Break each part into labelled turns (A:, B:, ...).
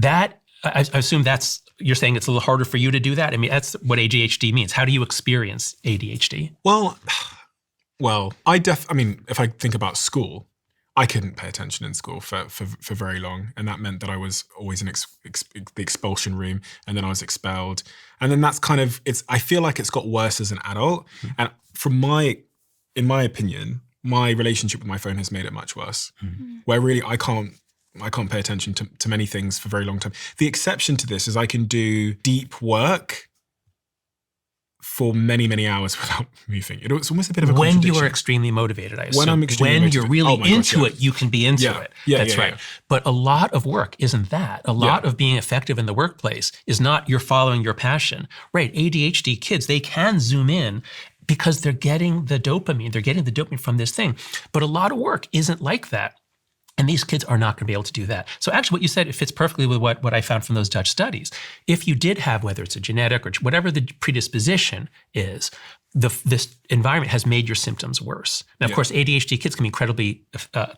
A: I assume you're saying it's a little harder for you to do that? I mean, that's what ADHD means. How do you experience ADHD?
B: Well, I mean, if I think about school, I couldn't pay attention in school for very long. And that meant that I was always in the expulsion room, and then I was expelled. And then that's I feel like it's got worse as an adult. And in my opinion, my relationship with my phone has made it much worse, where really I can't pay attention to many things for a very long time. The exception to this is I can do deep work for many, many hours without moving. It's almost a bit of a contradiction.
A: When you are extremely motivated, I assume.
B: When I'm extremely motivated.
A: When you're really into it, you can be into it. That's right.
B: Yeah.
A: But a lot of work isn't that. A lot of being effective in the workplace is not you're following your passion. Right, ADHD kids, they can zoom in because they're getting the dopamine. They're getting the dopamine from this thing. But a lot of work isn't like that. And these kids are not going to be able to do that. So actually what you said, it fits perfectly with what I found from those Dutch studies. If you did have, whether it's a genetic or whatever the predisposition is, this environment has made your symptoms worse. Now, of course, ADHD kids can be incredibly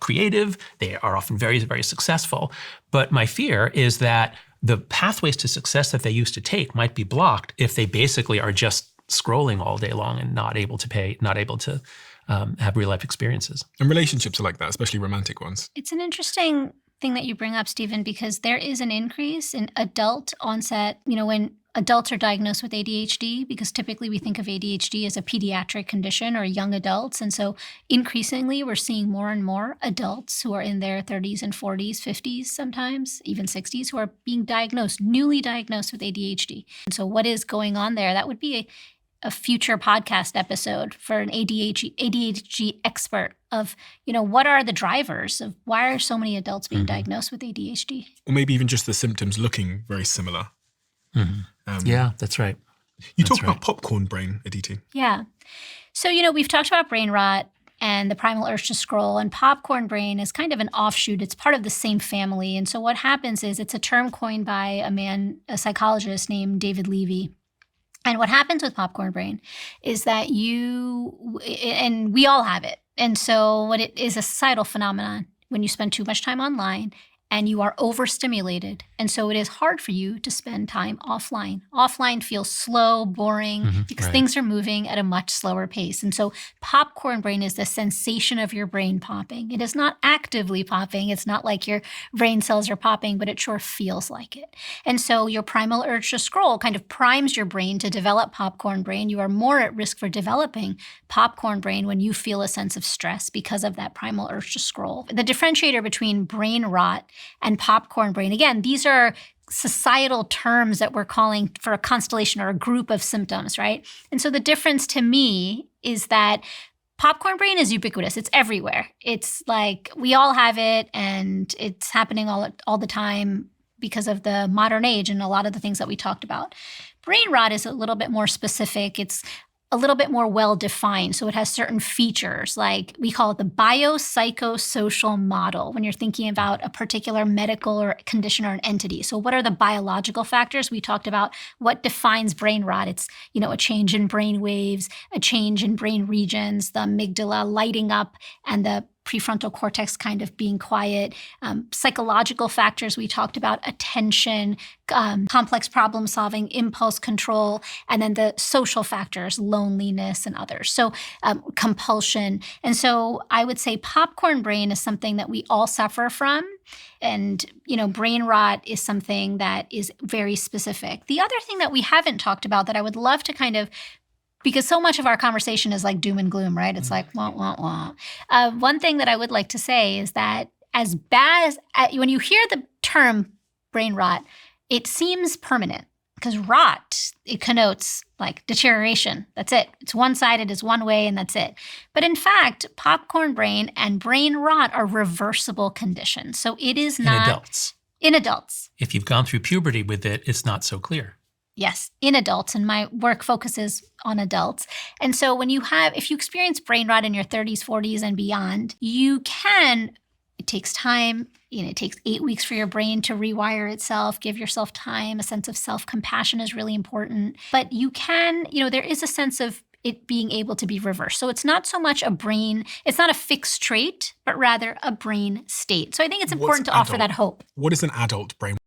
A: creative. They are often very, very successful. But my fear is that the pathways to success that they used to take might be blocked if they basically are just scrolling all day long and not able to have real life experiences.
B: And relationships are like that, especially romantic ones.
C: It's an interesting thing that you bring up, Stephen, because there is an increase in adult onset, when adults are diagnosed with ADHD, because typically we think of ADHD as a pediatric condition or young adults. And so increasingly, we're seeing more and more adults who are in their 30s and 40s, 50s sometimes, even 60s, who are being newly diagnosed with ADHD. And so what is going on there? That would be a future podcast episode for an ADHD expert of, what are the drivers of why are so many adults being diagnosed with ADHD?
B: Or maybe even just the symptoms looking very similar.
A: Yeah, that's right.
B: You talk about popcorn brain, Aditi.
C: Yeah. So, we've talked about brain rot and the primal urge to scroll, and popcorn brain is kind of an offshoot. It's part of the same family. And so what happens is it's a term coined by a psychologist named David Levy. And what happens with popcorn brain is that and we all have it. And so what it is a societal phenomenon when you spend too much time online and you are overstimulated. And so it is hard for you to spend time offline. Offline feels slow, boring, because things are moving at a much slower pace. And so popcorn brain is the sensation of your brain popping. It is not actively popping. It's not like your brain cells are popping, but it sure feels like it. And so your primal urge to scroll kind of primes your brain to develop popcorn brain. You are more at risk for developing popcorn brain when you feel a sense of stress because of that primal urge to scroll. The differentiator between brain rot and popcorn brain, again, these are societal terms that we're calling for a constellation or a group of symptoms, right? And so the difference to me is that popcorn brain is ubiquitous. It's everywhere. It's like we all have it, and it's happening all the time because of the modern age and a lot of the things that we talked about. Brain rot is a little bit more specific. It's a little bit more well-defined. So it has certain features, like we call it the biopsychosocial model when you're thinking about a particular medical or condition or an entity. So what are the biological factors? We talked about what defines brain rot. It's, a change in brain waves, a change in brain regions, the amygdala lighting up, and the prefrontal cortex kind of being quiet. Psychological factors, we talked about attention, complex problem solving, impulse control, and then the social factors, loneliness and others. So compulsion. And so I would say popcorn brain is something that we all suffer from. And, brain rot is something that is very specific. The other thing that we haven't talked about that I would love to because so much of our conversation is like doom and gloom, right? It's like, wah, wah, wah. One thing that I would like to say is that as bad as, when you hear the term brain rot, it seems permanent because rot, it connotes like deterioration. That's it. It's one-sided, it's one way, and that's it. But in fact, popcorn brain and brain rot are reversible conditions. So it is not— In adults.
A: If you've gone through puberty with it, it's not so clear.
C: Yes, in adults, and my work focuses on adults. And so if you experience brain rot in your 30s, 40s, and beyond, it takes time. It takes 8 weeks for your brain to rewire itself. Give yourself time. A sense of self-compassion is really important. But there is a sense of it being able to be reversed. So it's not so much it's not a fixed trait, but rather a brain state. So I think it's important to offer that hope.
B: What is an adult brain?